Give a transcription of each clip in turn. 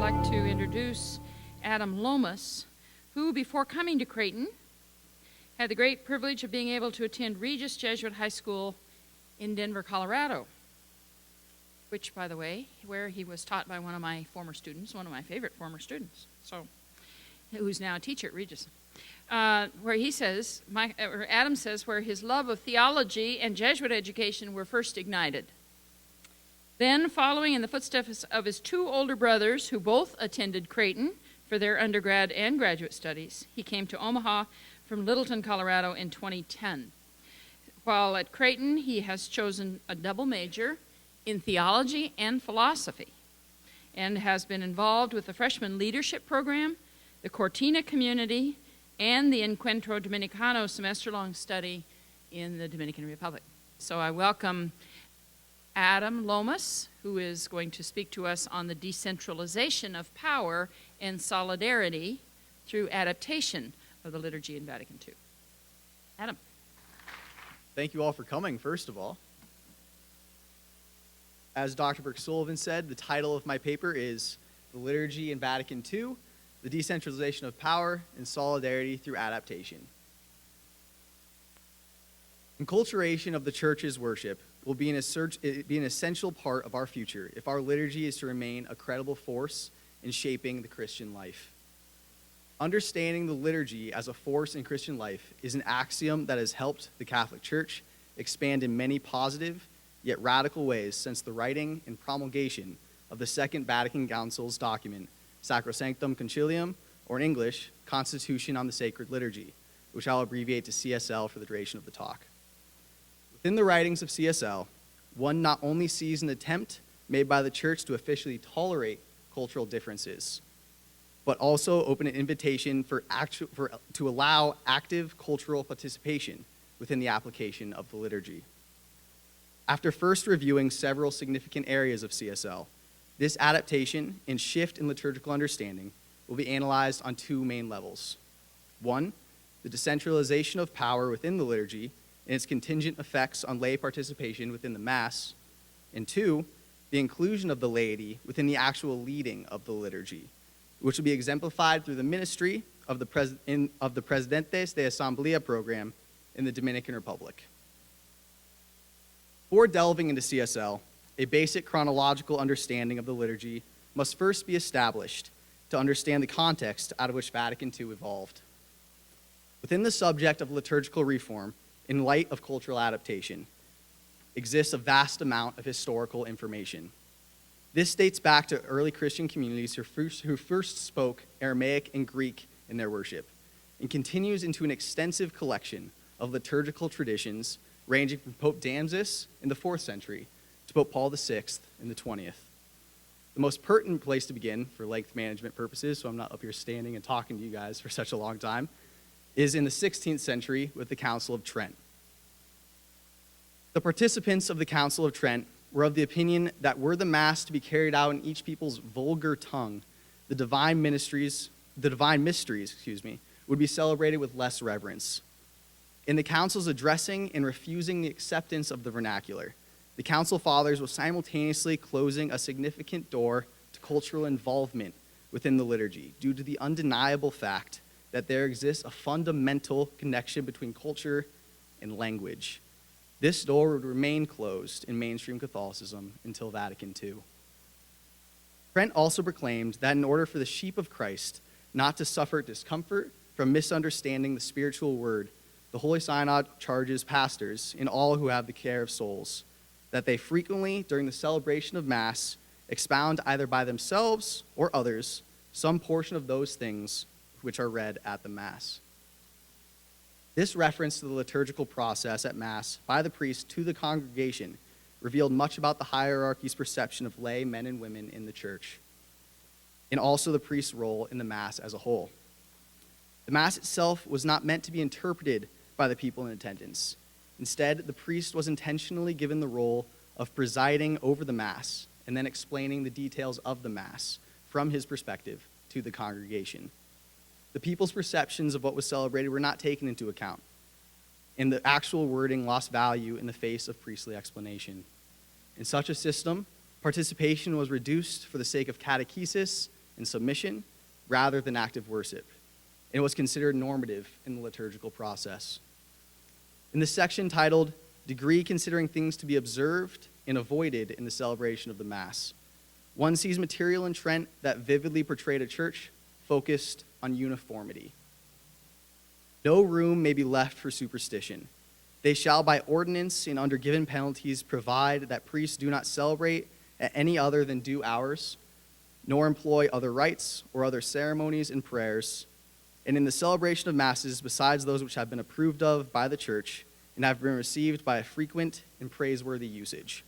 like to introduce Adam Lomas, who, before coming to Creighton, had the great privilege of being able to attend Regis Jesuit High School in Denver, Colorado, which, by the way, where he was taught by one of my former students, one of my favorite former students, who's now a teacher at Regis, where he says, Adam says, where his love of theology and Jesuit education were first ignited. Then, following in the footsteps of his two older brothers, who both attended Creighton for their undergrad and graduate studies, he came to Omaha from Littleton, Colorado in 2010. While at Creighton, he has chosen a double major in theology and philosophy and has been involved with the freshman leadership program, the Cortina Community, and the Encuentro Dominicano semester-long study in the Dominican Republic. So I welcome Adam Lomas, who is going to speak to us on the decentralization of power and solidarity through adaptation of the liturgy in Vatican II. Adam. Thank you all for coming, first of all. As Dr. Burke Sullivan said, the title of my paper is The Liturgy in Vatican II, the Decentralization of Power and Solidarity through Adaptation. Enculturation of the Church's worship will be an essential part of our future if our liturgy is to remain a credible force in shaping the Christian life. Understanding the liturgy as a force in Christian life is an axiom that has helped the Catholic Church expand in many positive yet radical ways since the writing and promulgation of the Second Vatican Council's document, Sacrosanctum Concilium, or in English, Constitution on the Sacred Liturgy, which I'll abbreviate to CSL for the duration of the talk. Within the writings of CSL, one not only sees an attempt made by the Church to officially tolerate cultural differences, but also open an invitation to allow active cultural participation within the application of the liturgy. After first reviewing several significant areas of CSL, this adaptation and shift in liturgical understanding will be analyzed on two main levels. One, the decentralization of power within the liturgy and its contingent effects on lay participation within the Mass, and two, the inclusion of the laity within the actual leading of the liturgy, which will be exemplified through the ministry of the Presidentes de Asamblea program in the Dominican Republic. Before delving into CSL, a basic chronological understanding of the liturgy must first be established to understand the context out of which Vatican II evolved. Within the subject of liturgical reform, in light of cultural adaptation, exists a vast amount of historical information. This dates back to early Christian communities who first spoke Aramaic and Greek in their worship, and continues into an extensive collection of liturgical traditions ranging from Pope Damasus in the 4th century to Pope Paul VI in the 20th. The most pertinent place to begin for length management purposes, so I'm not up here standing and talking to you guys for such a long time, is in the 16th century with the Council of Trent. The participants of the Council of Trent were of the opinion that were the Mass to be carried out in each people's vulgar tongue, the divine mysteries, would be celebrated with less reverence. In the Council's addressing and refusing the acceptance of the vernacular, the Council Fathers were simultaneously closing a significant door to cultural involvement within the liturgy due to the undeniable fact that there exists a fundamental connection between culture and language. This door would remain closed in mainstream Catholicism until Vatican II. Trent also proclaimed that in order for the sheep of Christ not to suffer discomfort from misunderstanding the spiritual word, the Holy Synod charges pastors and all who have the care of souls that they frequently, during the celebration of Mass, expound either by themselves or others some portion of those things which are read at the Mass. This reference to the liturgical process at Mass by the priest to the congregation revealed much about the hierarchy's perception of lay men and women in the Church, and also the priest's role in the Mass as a whole. The Mass itself was not meant to be interpreted by the people in attendance. Instead, the priest was intentionally given the role of presiding over the Mass and then explaining the details of the Mass from his perspective to the congregation. The people's perceptions of what was celebrated were not taken into account, and the actual wording lost value in the face of priestly explanation. In such a system, participation was reduced for the sake of catechesis and submission rather than active worship. And it was considered normative in the liturgical process. In the section titled, Degree Considering Things to be Observed and Avoided in the Celebration of the Mass, one sees material in Trent that vividly portrayed a church focused on uniformity. No room may be left for superstition. They shall by ordinance and under given penalties provide that priests do not celebrate at any other than due hours, nor employ other rites or other ceremonies and prayers, and in the celebration of masses besides those which have been approved of by the church and have been received by a frequent and praiseworthy usage.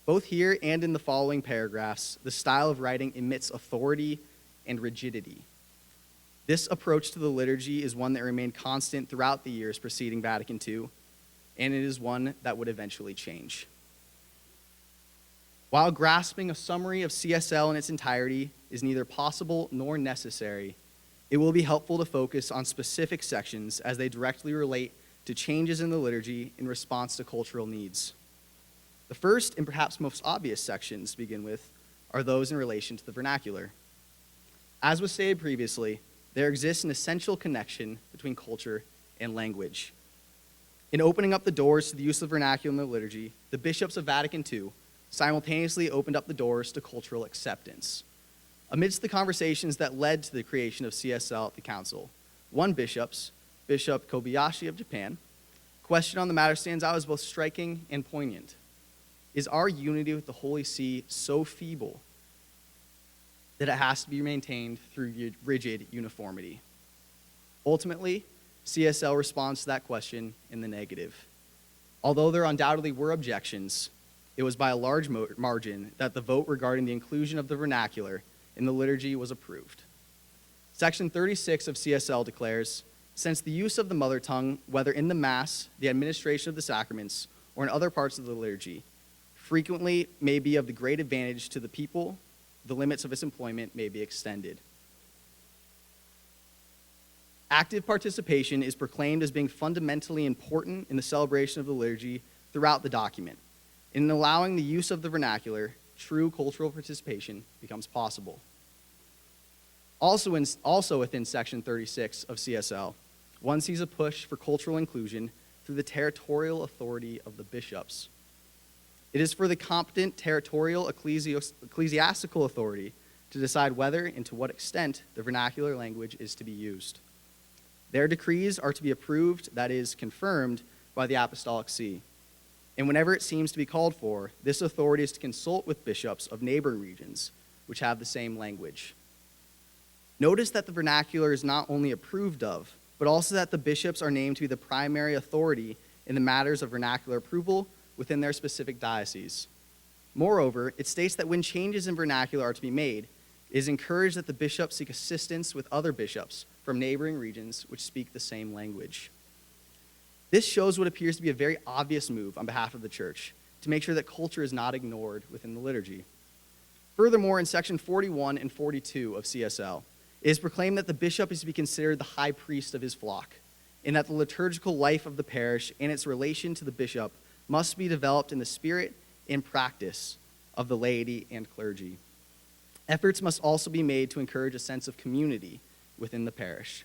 Both here and in the following paragraphs, the style of writing emits authority and rigidity. This approach to the liturgy is one that remained constant throughout the years preceding Vatican II, and it is one that would eventually change. While grasping a summary of CSL in its entirety is neither possible nor necessary, it will be helpful to focus on specific sections as they directly relate to changes in the liturgy in response to cultural needs. The first and perhaps most obvious sections to begin with are those in relation to the vernacular. As was stated previously, there exists an essential connection between culture and language. In opening up the doors to the use of vernacular in the liturgy, the bishops of Vatican II simultaneously opened up the doors to cultural acceptance. Amidst the conversations that led to the creation of CSL at the council, one Bishop Kobayashi of Japan, question on the matter stands out as both striking and poignant. Is our unity with the Holy See so feeble that it has to be maintained through rigid uniformity? Ultimately, CSL responds to that question in the negative. Although there undoubtedly were objections, it was by a large margin that the vote regarding the inclusion of the vernacular in the liturgy was approved. Section 36 of CSL declares, since the use of the mother tongue, whether in the Mass, the administration of the sacraments, or in other parts of the liturgy, frequently may be of the great advantage to the people, the limits of its employment may be extended. Active participation is proclaimed as being fundamentally important in the celebration of the liturgy throughout the document. In allowing the use of the vernacular, true cultural participation becomes possible. Also within Section 36 of CSL, one sees a push for cultural inclusion through the territorial authority of the bishops. It is for the competent territorial ecclesiastical authority to decide whether and to what extent the vernacular language is to be used. Their decrees are to be approved, that is, confirmed, by the Apostolic See. And whenever it seems to be called for, this authority is to consult with bishops of neighboring regions, which have the same language. Notice that the vernacular is not only approved of, but also that the bishops are named to be the primary authority in the matters of vernacular approval within their specific diocese. Moreover, it states that when changes in vernacular are to be made, it is encouraged that the bishops seek assistance with other bishops from neighboring regions which speak the same language. This shows what appears to be a very obvious move on behalf of the church to make sure that culture is not ignored within the liturgy. Furthermore, in section 41 and 42 of CSL, it is proclaimed that the bishop is to be considered the high priest of his flock, and that the liturgical life of the parish and its relation to the bishop must be developed in the spirit and practice of the laity and clergy. Efforts must also be made to encourage a sense of community within the parish.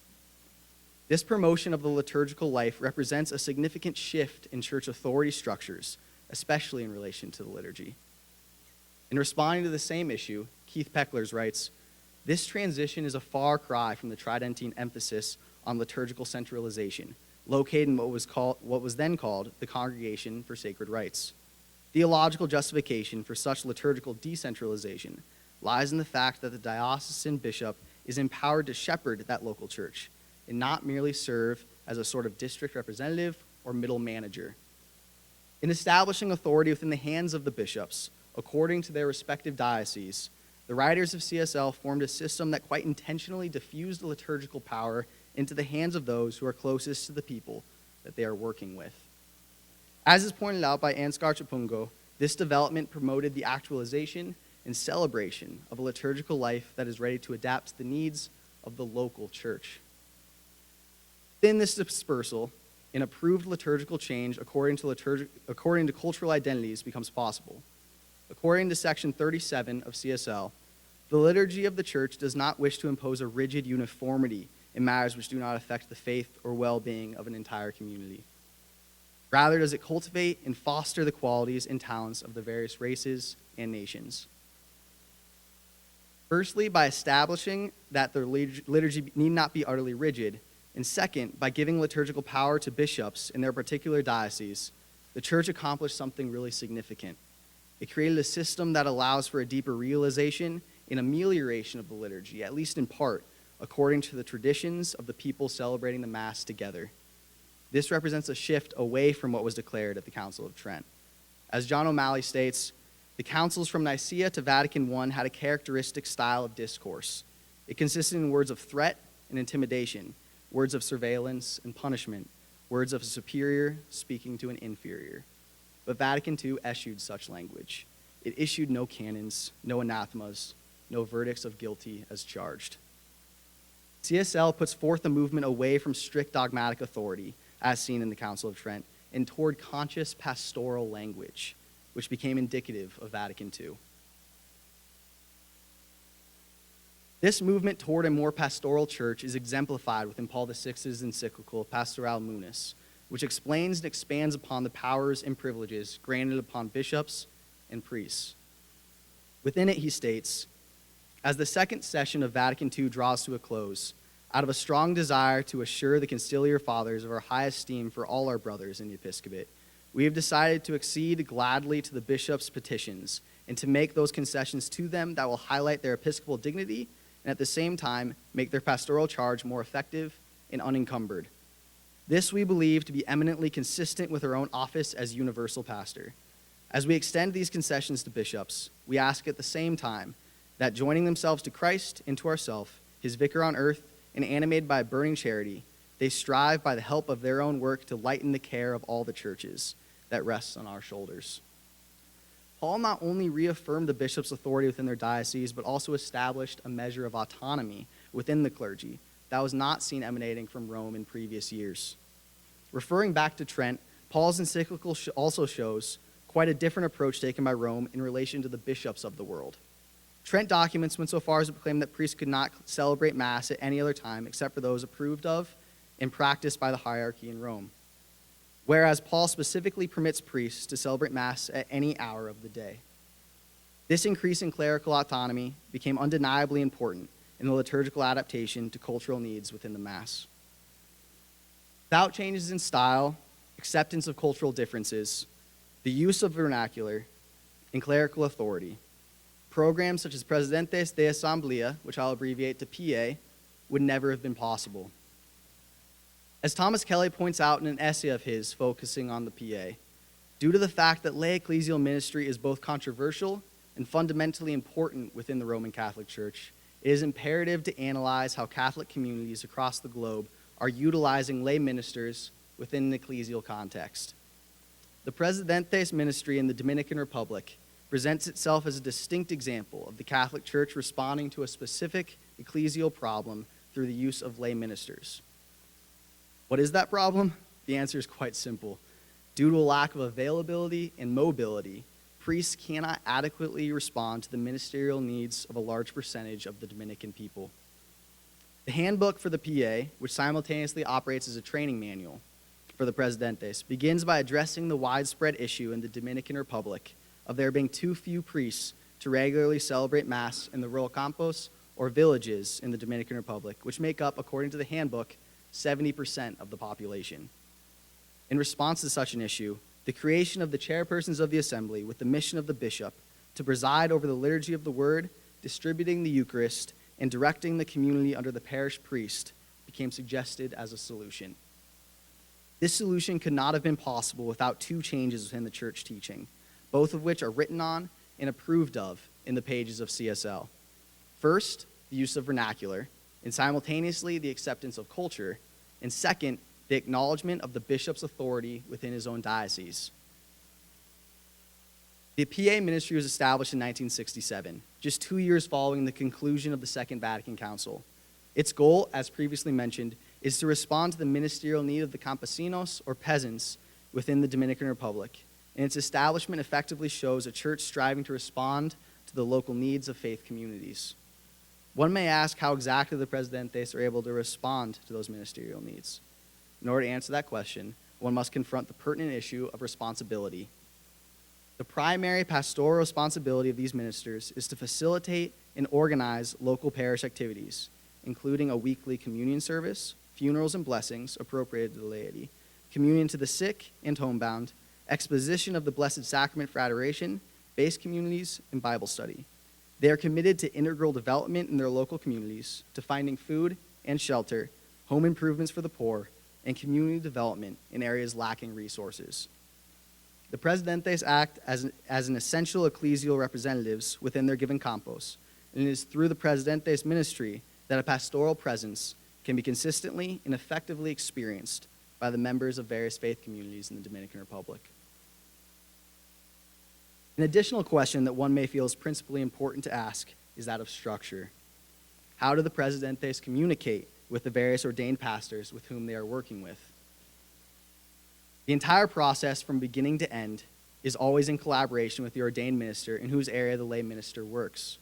This promotion of the liturgical life represents a significant shift in church authority structures, especially in relation to the liturgy. In responding to the same issue, Keith Pecklers writes, this transition is a far cry from the Tridentine emphasis on liturgical centralization, located in what was then called the Congregation for Sacred Rites. Theological justification for such liturgical decentralization lies in the fact that the diocesan bishop is empowered to shepherd that local church and not merely serve as a sort of district representative or middle manager. In establishing authority within the hands of the bishops, according to their respective dioceses, the writers of CSL formed a system that quite intentionally diffused the liturgical power into the hands of those who are closest to the people that they are working with. As is pointed out by Ansgar Chipungo, this development promoted the actualization and celebration of a liturgical life that is ready to adapt to the needs of the local church. Within this dispersal, an approved liturgical change according to cultural identities becomes possible. According to section 37 of CSL, The liturgy of the church does not wish to impose a rigid uniformity in matters which do not affect the faith or well-being of an entire community. Rather, does it cultivate and foster the qualities and talents of the various races and nations. Firstly, by establishing that the liturgy need not be utterly rigid, and second, by giving liturgical power to bishops in their particular diocese, the church accomplished something really significant. It created a system that allows for a deeper realization and amelioration of the liturgy, at least in part, according to the traditions of the people celebrating the Mass together. This represents a shift away from what was declared at the Council of Trent. As John O'Malley states, the councils from Nicaea to Vatican I had a characteristic style of discourse. It consisted in words of threat and intimidation, words of surveillance and punishment, words of a superior speaking to an inferior. But Vatican II eschewed such language. It issued no canons, no anathemas, no verdicts of guilty as charged. CSL puts forth a movement away from strict dogmatic authority, as seen in the Council of Trent, and toward conscious pastoral language, which became indicative of Vatican II. This movement toward a more pastoral church is exemplified within Paul VI's encyclical Pastoral Munus, which explains and expands upon the powers and privileges granted upon bishops and priests. Within it, he states, as the second session of Vatican II draws to a close, out of a strong desire to assure the conciliar fathers of our high esteem for all our brothers in the episcopate, we have decided to accede gladly to the bishops' petitions and to make those concessions to them that will highlight their episcopal dignity and at the same time make their pastoral charge more effective and unencumbered. This we believe to be eminently consistent with our own office as universal pastor. As we extend these concessions to bishops, we ask at the same time that joining themselves to Christ and to ourselves, his vicar on earth, and animated by a burning charity, they strive by the help of their own work to lighten the care of all the churches that rests on our shoulders. Paul not only reaffirmed the bishop's authority within their diocese, but also established a measure of autonomy within the clergy that was not seen emanating from Rome in previous years. Referring back to Trent, Paul's encyclical also shows quite a different approach taken by Rome in relation to the bishops of the world. Trent documents went so far as to proclaim that priests could not celebrate Mass at any other time except for those approved of and practiced by the hierarchy in Rome, whereas Paul specifically permits priests to celebrate Mass at any hour of the day. This increase in clerical autonomy became undeniably important in the liturgical adaptation to cultural needs within the Mass. Without changes in style, acceptance of cultural differences, the use of vernacular, and clerical authority, programs such as Presidentes de Asamblea, which I'll abbreviate to PA, would never have been possible. As Thomas Kelly points out in an essay of his focusing on the PA, due to the fact that lay ecclesial ministry is both controversial and fundamentally important within the Roman Catholic Church, it is imperative to analyze how Catholic communities across the globe are utilizing lay ministers within an ecclesial context. The Presidentes ministry in the Dominican Republic presents itself as a distinct example of the Catholic Church responding to a specific ecclesial problem through the use of lay ministers. What is that problem? The answer is quite simple. Due to a lack of availability and mobility, priests cannot adequately respond to the ministerial needs of a large percentage of the Dominican people. The handbook for the PA, which simultaneously operates as a training manual for the Presidentes, begins by addressing the widespread issue in the Dominican Republic of there being too few priests to regularly celebrate Mass in the rural campos or villages in the Dominican Republic, which make up, according to the handbook, 70% of the population. In response to such an issue, the creation of the chairpersons of the assembly with the mission of the bishop to preside over the liturgy of the word, distributing the Eucharist, and directing the community under the parish priest became suggested as a solution. This solution could not have been possible without two changes within the church teaching, both of which are written on and approved of in the pages of CSL. First, the use of vernacular, and simultaneously the acceptance of culture, and second, the acknowledgement of the bishop's authority within his own diocese. The PA ministry was established in 1967, just 2 years following the conclusion of the Second Vatican Council. Its goal, as previously mentioned, is to respond to the ministerial need of the campesinos, or peasants, within the Dominican Republic, and its establishment effectively shows a church striving to respond to the local needs of faith communities. One may ask how exactly the Presidentes are able to respond to those ministerial needs. In order to answer that question, one must confront the pertinent issue of responsibility. The primary pastoral responsibility of these ministers is to facilitate and organize local parish activities, including a weekly communion service, funerals and blessings appropriated to the laity, communion to the sick and homebound, exposition of the Blessed Sacrament for adoration, base communities, and Bible study. They are committed to integral development in their local communities, to finding food and shelter, home improvements for the poor, and community development in areas lacking resources. The Presidentes act as an essential ecclesial representatives within their given campos, and it is through the Presidentes' ministry that a pastoral presence can be consistently and effectively experienced by the members of various faith communities in the Dominican Republic. An additional question that one may feel is principally important to ask is that of structure. How do the Presidentes communicate with the various ordained pastors with whom they are working with? The entire process from beginning to end is always in collaboration with the ordained minister in whose area the lay minister works.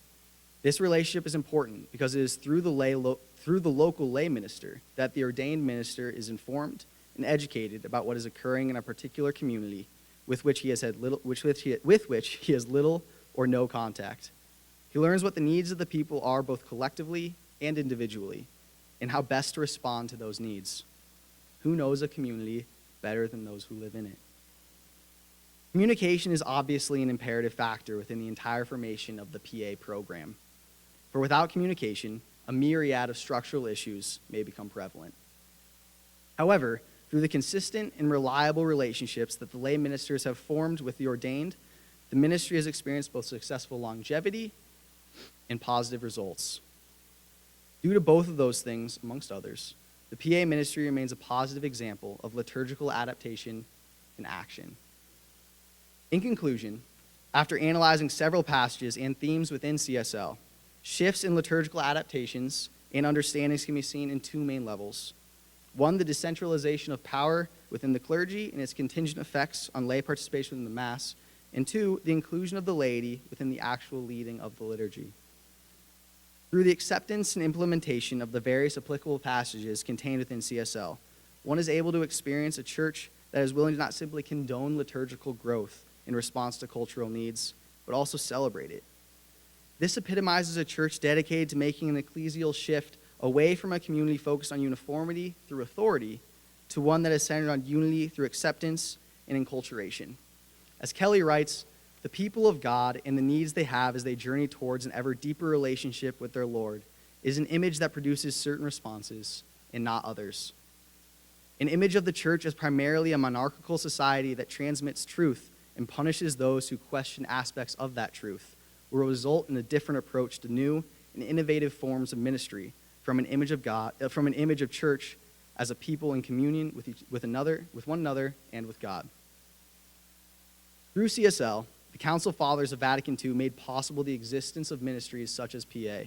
This relationship is important because it is through the local lay minister that the ordained minister is informed and educated about what is occurring in a particular community with which he has little or no contact. He learns what the needs of the people are both collectively and individually, and how best to respond to those needs. Who knows a community better than those who live in it? Communication is obviously an imperative factor within the entire formation of the PA program. For without communication, a myriad of structural issues may become prevalent. However, through the consistent and reliable relationships that the lay ministers have formed with the ordained, the ministry has experienced both successful longevity and positive results. Due to both of those things, amongst others, the PA ministry remains a positive example of liturgical adaptation in action. In conclusion, after analyzing several passages and themes within CSL, shifts in liturgical adaptations and understandings can be seen in two main levels. One, the decentralization of power within the clergy and its contingent effects on lay participation in the Mass, and two, the inclusion of the laity within the actual leading of the liturgy. Through the acceptance and implementation of the various applicable passages contained within CSL, one is able to experience a church that is willing to not simply condone liturgical growth in response to cultural needs, but also celebrate it. This epitomizes a church dedicated to making an ecclesial shift away from a community focused on uniformity through authority to one that is centered on unity through acceptance and enculturation. As Kelly writes, the people of God and the needs they have as they journey towards an ever deeper relationship with their Lord is an image that produces certain responses and not others. An image of the church as primarily a monarchical society that transmits truth and punishes those who question aspects of that truth will result in a different approach to new and innovative forms of ministry from an image of God, from an image of church as a people in communion with one another, and with God. Through CSL, the Council Fathers of Vatican II made possible the existence of ministries such as PA,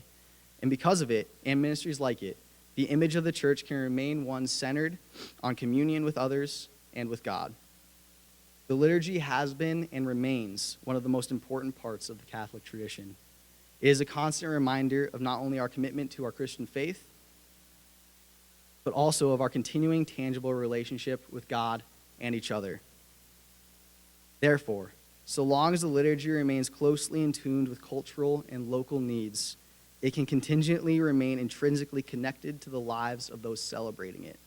and because of it, and ministries like it, the image of the church can remain one centered on communion with others and with God. The liturgy has been and remains one of the most important parts of the Catholic tradition. It is a constant reminder of not only our commitment to our Christian faith, but also of our continuing tangible relationship with God and each other. Therefore, so long as the liturgy remains closely in tune with cultural and local needs, it can contingently remain intrinsically connected to the lives of those celebrating it.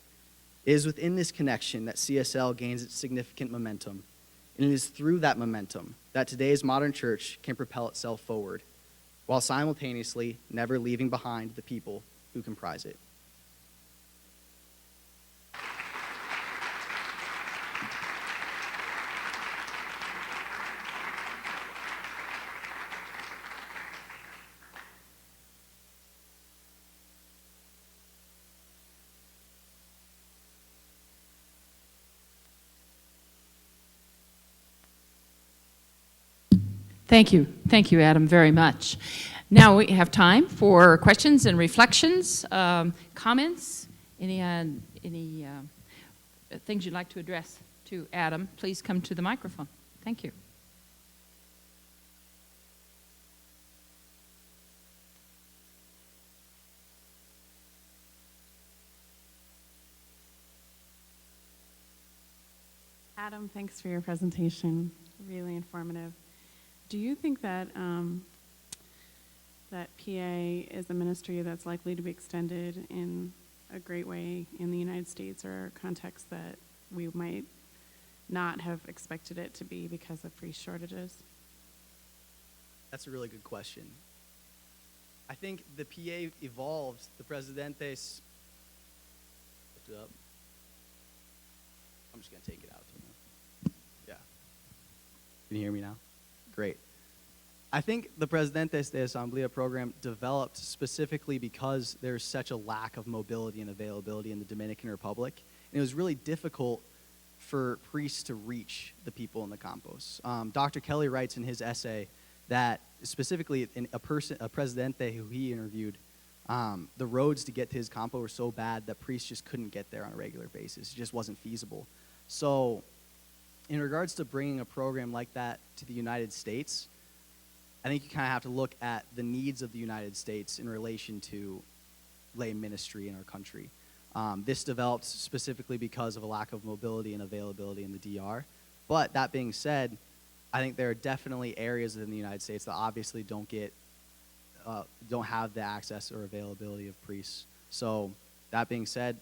It is within this connection that CSL gains its significant momentum, and it is through that momentum that today's modern church can propel itself forward, while simultaneously never leaving behind the people who comprise it. Thank you. Thank you, Adam, very much. Now we have time for questions and reflections, comments, any things you'd like to address to Adam. Please come to the microphone. Thank you. Adam, thanks for your presentation. Really informative. Do you think that that PA is a ministry that's likely to be extended in a great way in the United States, or a context that we might not have expected it to be because of priest shortages? That's a really good question. I think the PA evolved. The Presidentes. Lift it up. I'm just going to take it out. Yeah. Can you hear me now? Great. I think the Presidentes de Asamblea program developed specifically because there's such a lack of mobility and availability in the Dominican Republic. And it was really difficult for priests to reach the people in the campos. Dr. Kelly writes in his essay that specifically a Presidente who he interviewed, the roads to get to his campo were so bad that priests just couldn't get there on a regular basis. It just wasn't feasible. So in regards to bringing a program like that to the United States, I think you kind of have to look at the needs of the United States in relation to lay ministry in our country. This developed specifically because of a lack of mobility and availability in the DR. But that being said, I think there are definitely areas in the United States that obviously don't have the access or availability of priests. So that being said,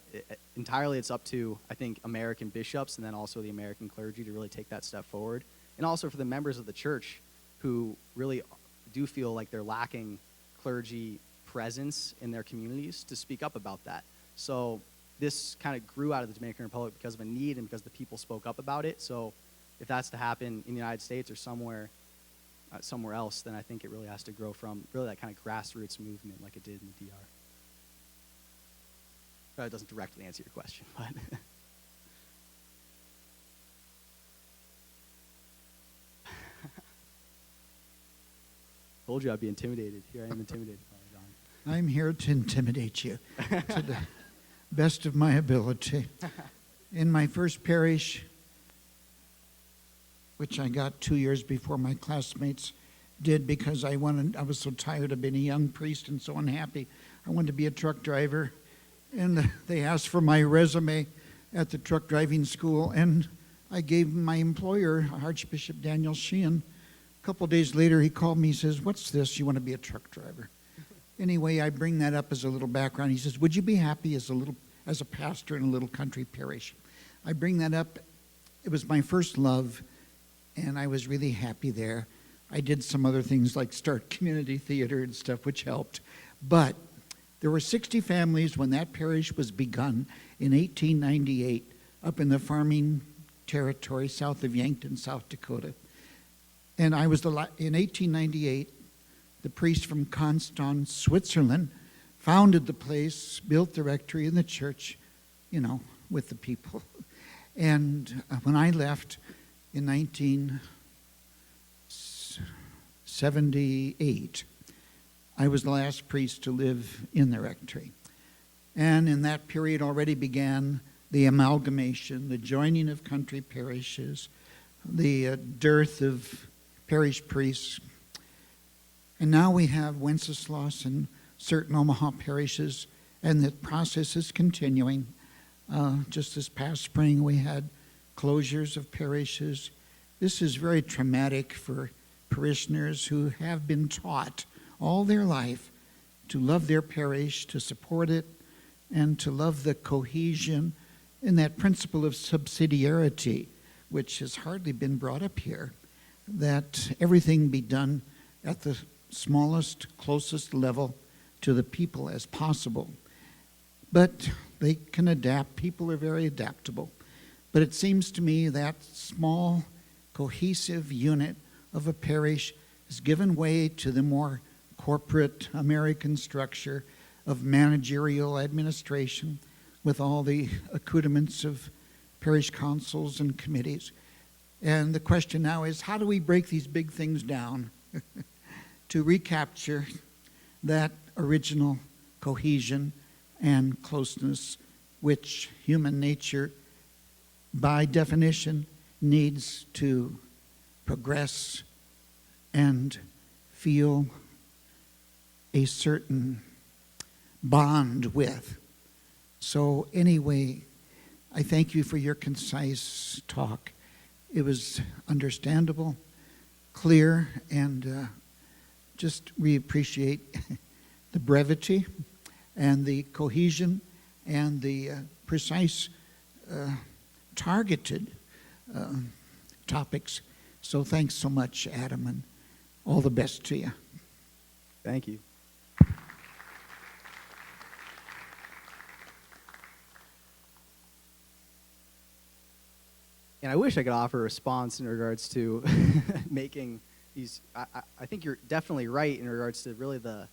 entirely it's up to, I think, American bishops and then also the American clergy to really take that step forward. And also for the members of the church who really do feel like they're lacking clergy presence in their communities to speak up about that. So this kind of grew out of the Dominican Republic because of a need and because the people spoke up about it. So if that's to happen in the United States or somewhere else, then I think it really has to grow from really that kind of grassroots movement like it did in the DR. That doesn't directly answer your question, but told you I'd be intimidated. Here I am intimidated. I'm here to intimidate you to the best of my ability. In my first parish, which I got 2 years before my classmates did because I was so tired of being a young priest and so unhappy. I wanted to be a truck driver. And they asked for my resume at the truck driving school, and I gave my employer, Archbishop Daniel Sheehan. A couple days later, he called me. He says, "What's this? You want to be a truck driver?" Anyway, I bring that up as a little background. He says, "Would you be happy as a pastor in a little country parish?" I bring that up. It was my first love, and I was really happy there. I did some other things like start community theater and stuff, which helped. But there were 60 families when that parish was begun in 1898 up in the farming territory south of Yankton, South Dakota. And I was in 1898, the priest from Constance, Switzerland, founded the place, built the rectory and the church, with the people. And when I left in 1978, I was the last priest to live in the rectory. And in that period already began the amalgamation, the joining of country parishes, the dearth of parish priests. And now we have Wenceslas and certain Omaha parishes, and the process is continuing. Just this past spring, we had closures of parishes. This is very traumatic for parishioners who have been taught all their life to love their parish, to support it, and to love the cohesion and that principle of subsidiarity, which has hardly been brought up here, that everything be done at the smallest, closest level to the people as possible. But they can adapt. People are very adaptable. But it seems to me that small, cohesive unit of a parish has given way to the more corporate American structure of managerial administration with all the accoutrements of parish councils and committees. And the question now is, how do we break these big things down to recapture that original cohesion and closeness which human nature, by definition, needs to progress and feel a certain bond with. So anyway, I thank you for your concise talk, It was understandable, clear, and we appreciate the brevity and the cohesion and the precise, targeted topics. So thanks so much, Adam, and all the best to you. Thank you. And I wish I could offer a response in regards to making these. I think you're definitely right in regards to really I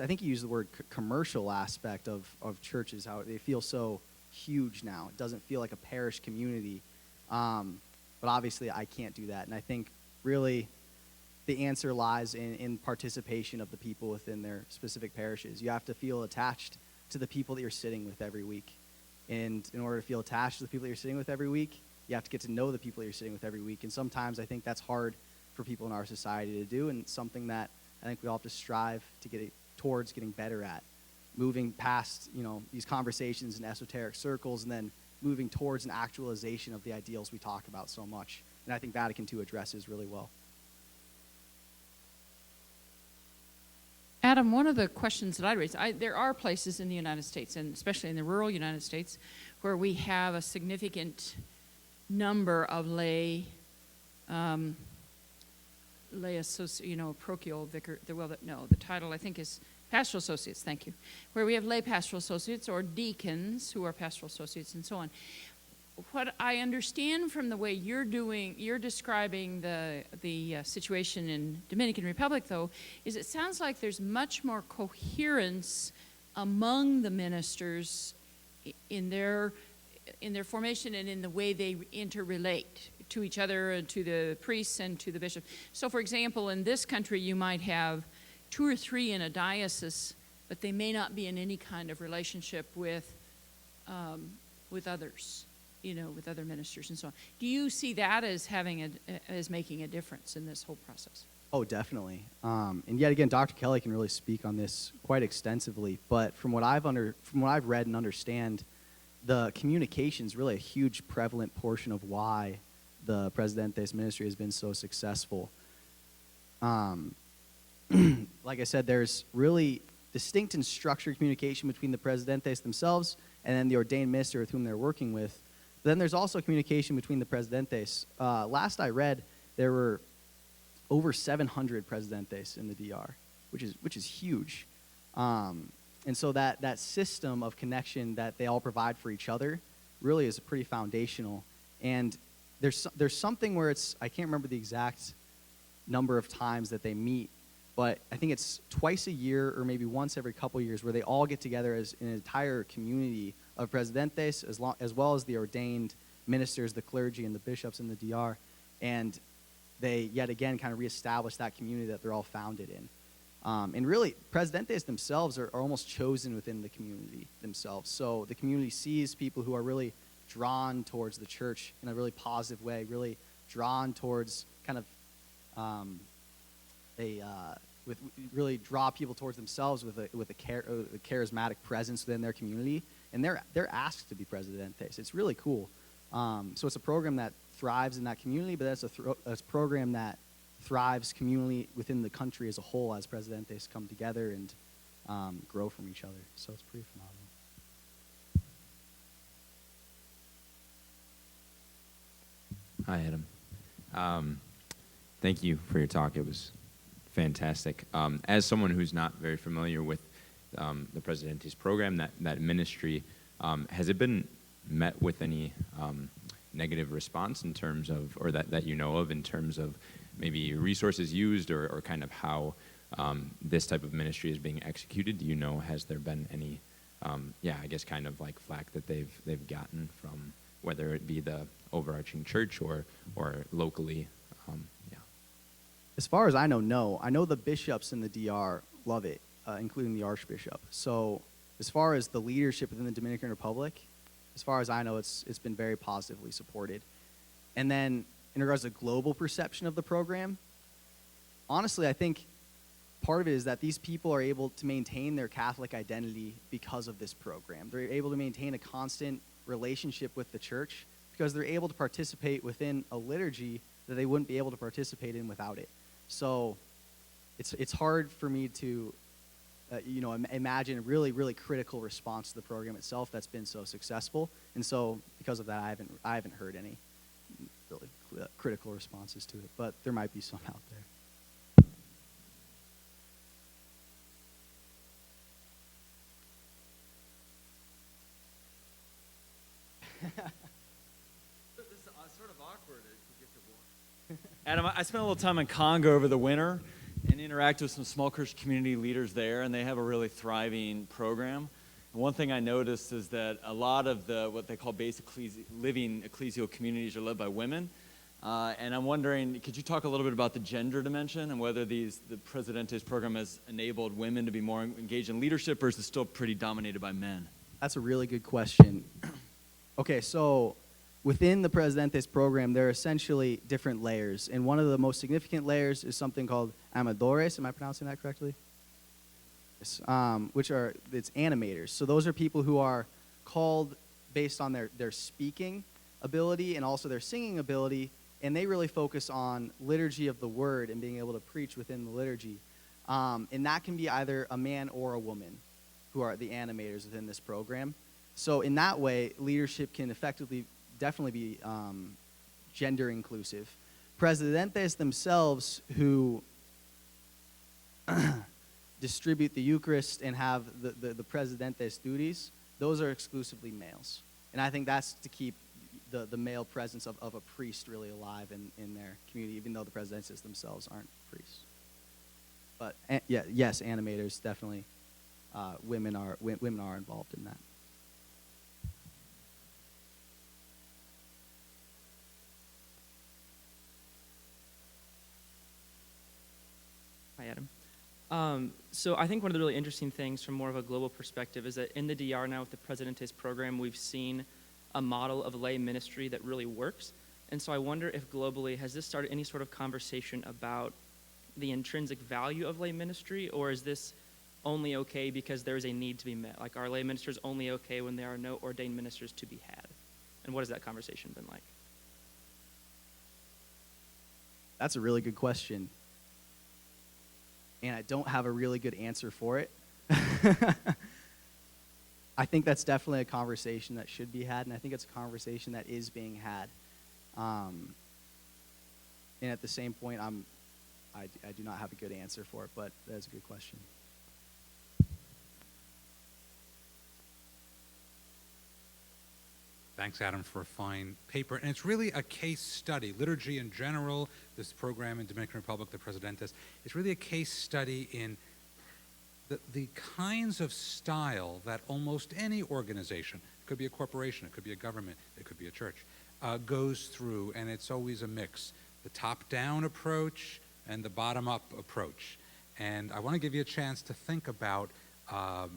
think you used the word commercial aspect of churches, how they feel so huge now. It doesn't feel like a parish community. But obviously I can't do that. And I think really the answer lies in participation of the people within their specific parishes. You have to feel attached to the people that you're sitting with every week. And in order to feel attached to the people that you're sitting with every week, you have to get to know the people that you're sitting with every week. And sometimes I think that's hard for people in our society to do, and it's something that I think we all have to strive to get towards getting better at. Moving past, these conversations in esoteric circles, and then moving towards an actualization of the ideals we talk about so much. And I think Vatican II addresses really well. Adam, one of the questions that I raised, there are places in the United States, and especially in the rural United States, where we have a significant number of lay parochial vicar. The title I think is pastoral associates. Thank you. Where we have lay pastoral associates or deacons who are pastoral associates and so on. What I understand from the way you're describing the situation in Dominican Republic, though, is it sounds like there's much more coherence among the ministers in their formation and in the way they interrelate to each other and to the priests and to the bishop. So, for example, in this country, you might have 2 or 3 in a diocese, but they may not be in any kind of relationship with others. With other ministers and so on. Do you see that as as making a difference in this whole process? Oh, definitely. And yet again, Dr. Kelly can really speak on this quite extensively. But from what I've read and understand, the communication is really a huge prevalent portion of why the Presidente's ministry has been so successful. Like I said, there's really distinct and structured communication between the Presidentes themselves and then the ordained minister with whom they're working with. Then there's also communication between the Presidentes. Last I read, there were over 700 Presidentes in the DR, which is huge. And so that system of connection that they all provide for each other really is pretty foundational. And there's something where I can't remember the exact number of times that they meet, but I think it's twice a year or maybe once every couple years where they all get together as an entire community of Presidentes, as well as the ordained ministers, the clergy, and the bishops in the DR. And they, yet again, kind of reestablish that community that they're all founded in. And really, Presidentes themselves are almost chosen within the community themselves. So the community sees people who are really drawn towards the church in a really positive way, really drawn towards kind of really draw people towards themselves with a charismatic presence within their community, and they're asked to be Presidentes. It's really cool. So it's a program that thrives in that community, but that's a program that thrives communally within the country as a whole as Presidentes come together and grow from each other. So it's pretty phenomenal. Hi, Adam. Thank you for your talk. It was fantastic. As someone who's not very familiar with the Presidente's program, that ministry, has it been met with any negative response in terms of, or that you know of, in terms of maybe resources used or kind of how this type of ministry is being executed? Do you know, has there been any, I guess kind of like flack that they've gotten from whether it be the overarching church or locally? As far as I know, no. I know the bishops in the DR love it, including the Archbishop. So as far as the leadership within the Dominican Republic, as far as I know, it's been very positively supported. And then in regards to global perception of the program, honestly, I think part of it is that these people are able to maintain their Catholic identity because of this program. They're able to maintain a constant relationship with the church because they're able to participate within a liturgy that they wouldn't be able to participate in without it. So it's hard for me to imagine a really, really critical response to the program itself that's been so successful. And so because of that, I haven't heard any really critical responses to it, but there might be some out there. This is sort of awkward. Adam, I spent a little time in Congo over the winter and interacted with some small Christian community leaders there, and they have a really thriving program. And one thing I noticed is that a lot of what they call basic living ecclesial communities are led by women. And I'm wondering, could you talk a little bit about the gender dimension and whether the Presidentes program has enabled women to be more engaged in leadership, or is it still pretty dominated by men? That's a really good question. Okay, so within the Presidentes program, there are essentially different layers. And one of the most significant layers is something called amadores. Am I pronouncing that correctly? Yes, it's animators. So those are people who are called based on their speaking ability and also their singing ability, and they really focus on liturgy of the word and being able to preach within the liturgy. And that can be either a man or a woman who are the animators within this program. So in that way, leadership can definitely be gender inclusive. Presidentes themselves, who distribute the Eucharist and have the Presidentes duties, those are exclusively males. And I think that's to keep the male presence of a priest really alive in their community, even though the Presidentes themselves aren't priests. But yes, animators definitely, women are involved in that. Hi, Adam. So I think one of the really interesting things from more of a global perspective is that in the DR now with the Presidentes program, we've seen a model of lay ministry that really works. And so I wonder if globally, has this started any sort of conversation about the intrinsic value of lay ministry, or is this only okay because there is a need to be met? Like, are lay ministers only okay when there are no ordained ministers to be had? And what has that conversation been like? That's a really good question. And I don't have a really good answer for it. I think that's definitely a conversation that should be had, and I think it's a conversation that is being had. And at the same point, I do not have a good answer for it, but that's a good question. Thanks, Adam, for a fine paper. And it's really a case study. Liturgy in general, this program in Dominican Republic, the Presidentes, it's really a case study in the kinds of style that almost any organization, it could be a corporation, it could be a government, it could be a church, goes through, and it's always a mix. The top-down approach and the bottom-up approach. And I want to give you a chance to think about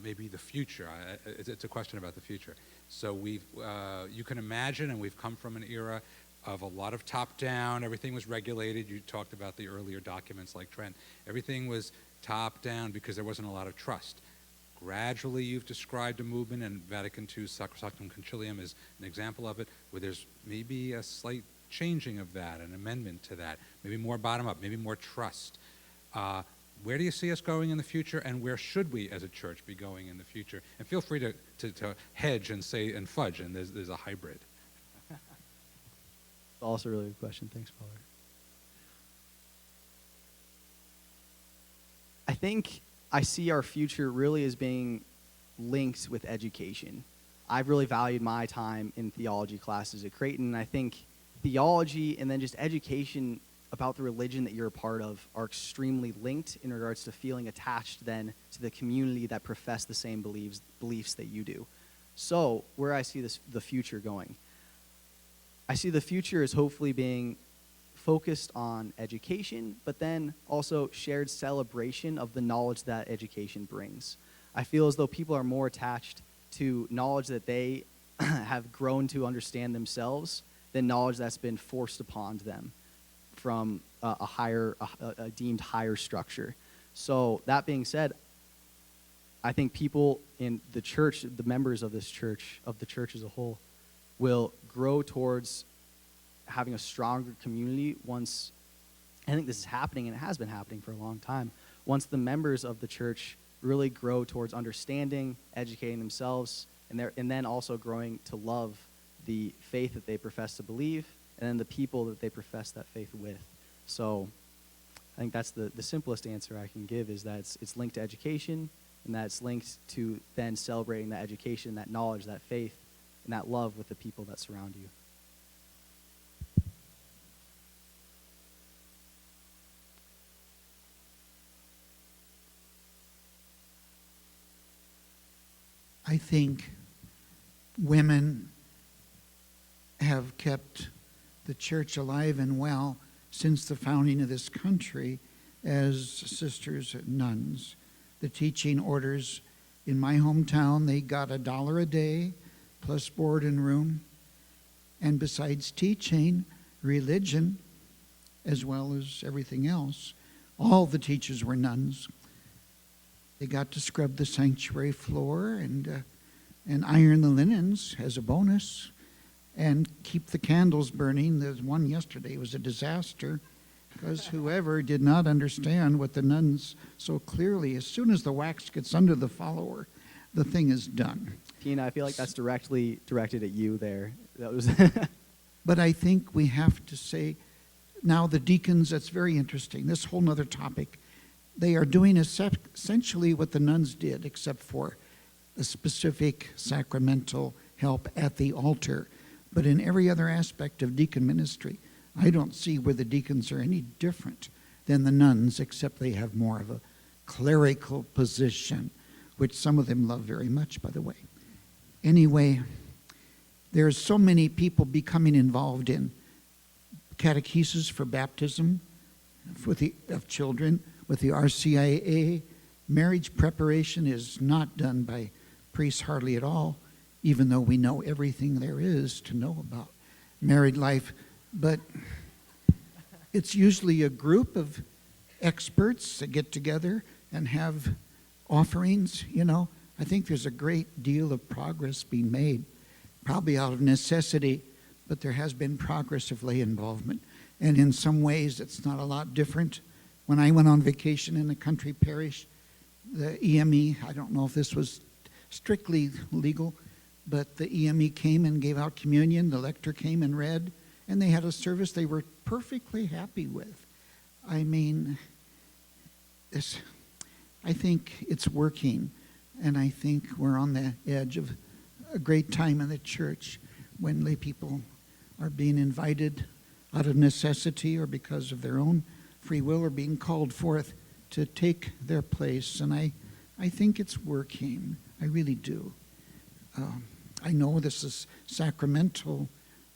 maybe the future. It's a question about the future. So you can imagine, and we've come from an era of a lot of top-down. Everything was regulated. You talked about the earlier documents like Trent. Everything was top-down because there wasn't a lot of trust. Gradually, you've described a movement, and Vatican II's Sacrosanctum Concilium is an example of it, where there's maybe a slight changing of that, an amendment to that, maybe more bottom-up, maybe more trust. Where do you see us going in the future, and where should we as a church be going in the future? And feel free to hedge and say and fudge, and there's a hybrid. It's also a really good question. Thanks, Paul. I think I see our future really as being linked with education. I've really valued my time in theology classes at Creighton, and I think theology and then just education about the religion that you're a part of are extremely linked in regards to feeling attached then to the community that profess the same beliefs that you do. So where I see the future going, I see the future as hopefully being focused on education, but then also shared celebration of the knowledge that education brings. I feel as though people are more attached to knowledge that they have grown to understand themselves than knowledge that's been forced upon them from a deemed higher structure. So that being said, I think people in the church, the members of this church, of the church as a whole, will grow towards having a stronger community once, I think this is happening and it has been happening for a long time, once the members of the church really grow towards understanding, educating themselves, and then also growing to love the faith that they profess to believe, and then the people that they profess that faith with. So I think that's the simplest answer I can give, is that it's linked to education, and that it's linked to then celebrating that education, that knowledge, that faith, and that love with the people that surround you. I think women have kept the church alive and well since the founding of this country as sisters and nuns. The teaching orders in my hometown, they got $1 a day plus board and room. And besides teaching religion, as well as everything else, all the teachers were nuns. They got to scrub the sanctuary floor and iron the linens as a bonus and keep the candles burning. There's one yesterday was a disaster because whoever did not understand what the nuns so clearly, as soon as the wax gets under the follower, the thing is done. Tina, I feel like that's directly directed at you there. That was But I think we have to say, now the deacons, that's very interesting. This whole nother topic. They are doing essentially what the nuns did, except for the specific sacramental help at the altar. But in every other aspect of deacon ministry, I don't see where the deacons are any different than the nuns, except they have more of a clerical position, which some of them love very much, by the way. Anyway, there's so many people becoming involved in catechesis for baptism of children, with the RCIA. Marriage preparation is not done by priests hardly at all, even though we know everything there is to know about married life. But it's usually a group of experts that get together and have offerings. You know, I think there's a great deal of progress being made, probably out of necessity, but there has been progress of lay involvement. And in some ways, it's not a lot different. When I went on vacation in a country parish, the EME, I don't know if this was strictly legal, but the EME came and gave out communion, the lector came and read, and they had a service they were perfectly happy with. I mean, I think it's working, and I think we're on the edge of a great time in the church when lay people are being invited out of necessity or because of their own free will are being called forth to take their place. And I think it's working. I really do. I know this is sacramental,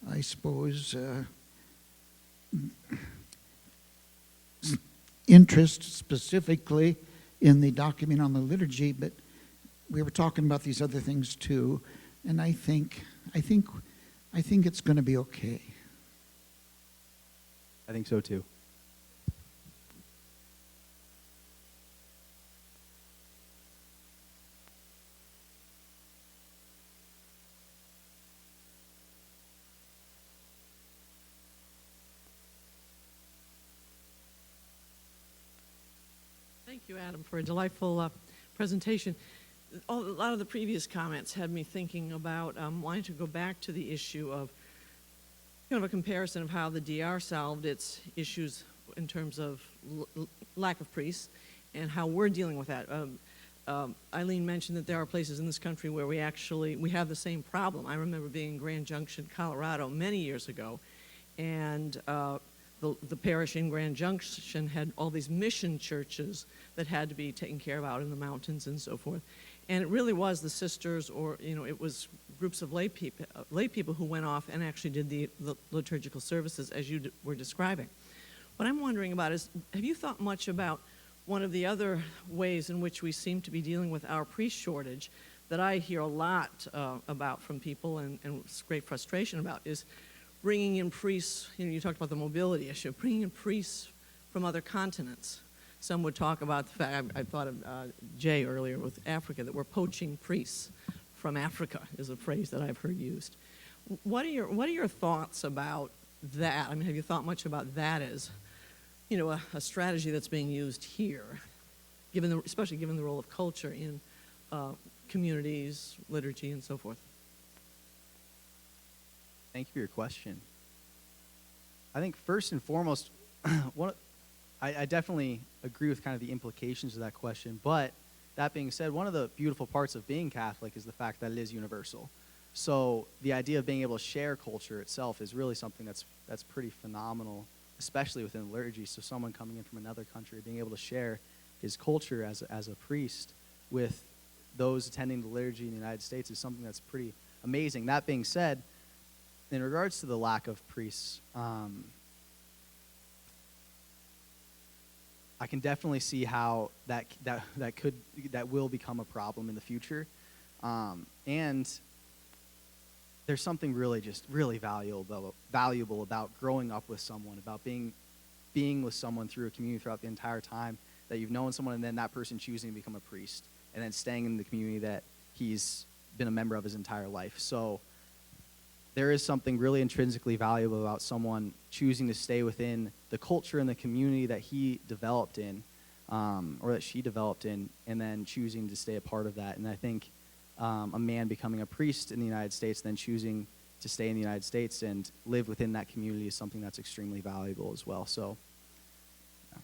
I suppose, interest specifically in the document on the liturgy, but we were talking about these other things too, and I think it's going to be okay. I think so too. Thank you, Adam, for a delightful presentation. A lot of the previous comments had me thinking about wanting to go back to the issue of kind of a comparison of how the DR solved its issues in terms of lack of priests and how we're dealing with that. Eileen mentioned that there are places in this country where we have the same problem. I remember being in Grand Junction, Colorado many years ago, and the parish in Grand Junction had all these mission churches that had to be taken care of out in the mountains and so forth. And it really was the sisters, or it was groups of lay people who went off and actually did the liturgical services as you were describing. What I'm wondering about is, have you thought much about one of the other ways in which we seem to be dealing with our priest shortage that I hear a lot about from people and great frustration about is bringing in priests, you talked about the mobility issue, bringing in priests from other continents. Some would talk about the fact, I thought of Jay earlier with Africa, that we're poaching priests from Africa is a phrase that I've heard used. What are your thoughts about that? I mean, have you thought much about that as, you know, a strategy that's being used here, especially given the role of culture in communities, liturgy, and so forth? Thank you for your question. I think first and foremost, I definitely agree with kind of the implications of that question, but that being said, one of the beautiful parts of being Catholic is the fact that it is universal. So the idea of being able to share culture itself is really something that's pretty phenomenal, especially within liturgy. So someone coming in from another country, being able to share his culture as a priest with those attending the liturgy in the United States is something that's pretty amazing. That being said, in regards to the lack of priests, I can definitely see how that will become a problem in the future, and there's something really valuable about growing up with someone, about being with someone through a community throughout the entire time that you've known someone, and then that person choosing to become a priest, and then staying in the community that he's been a member of his entire life. So there is something really intrinsically valuable about someone choosing to stay within the culture and the community that he developed in, or that she developed in, and then choosing to stay a part of that. And I think a man becoming a priest in the United States, then choosing to stay in the United States and live within that community is something that's extremely valuable as well. So, yeah.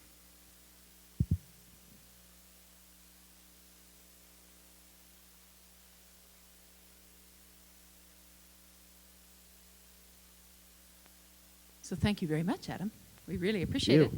So thank you very much, Adam. We really appreciate it.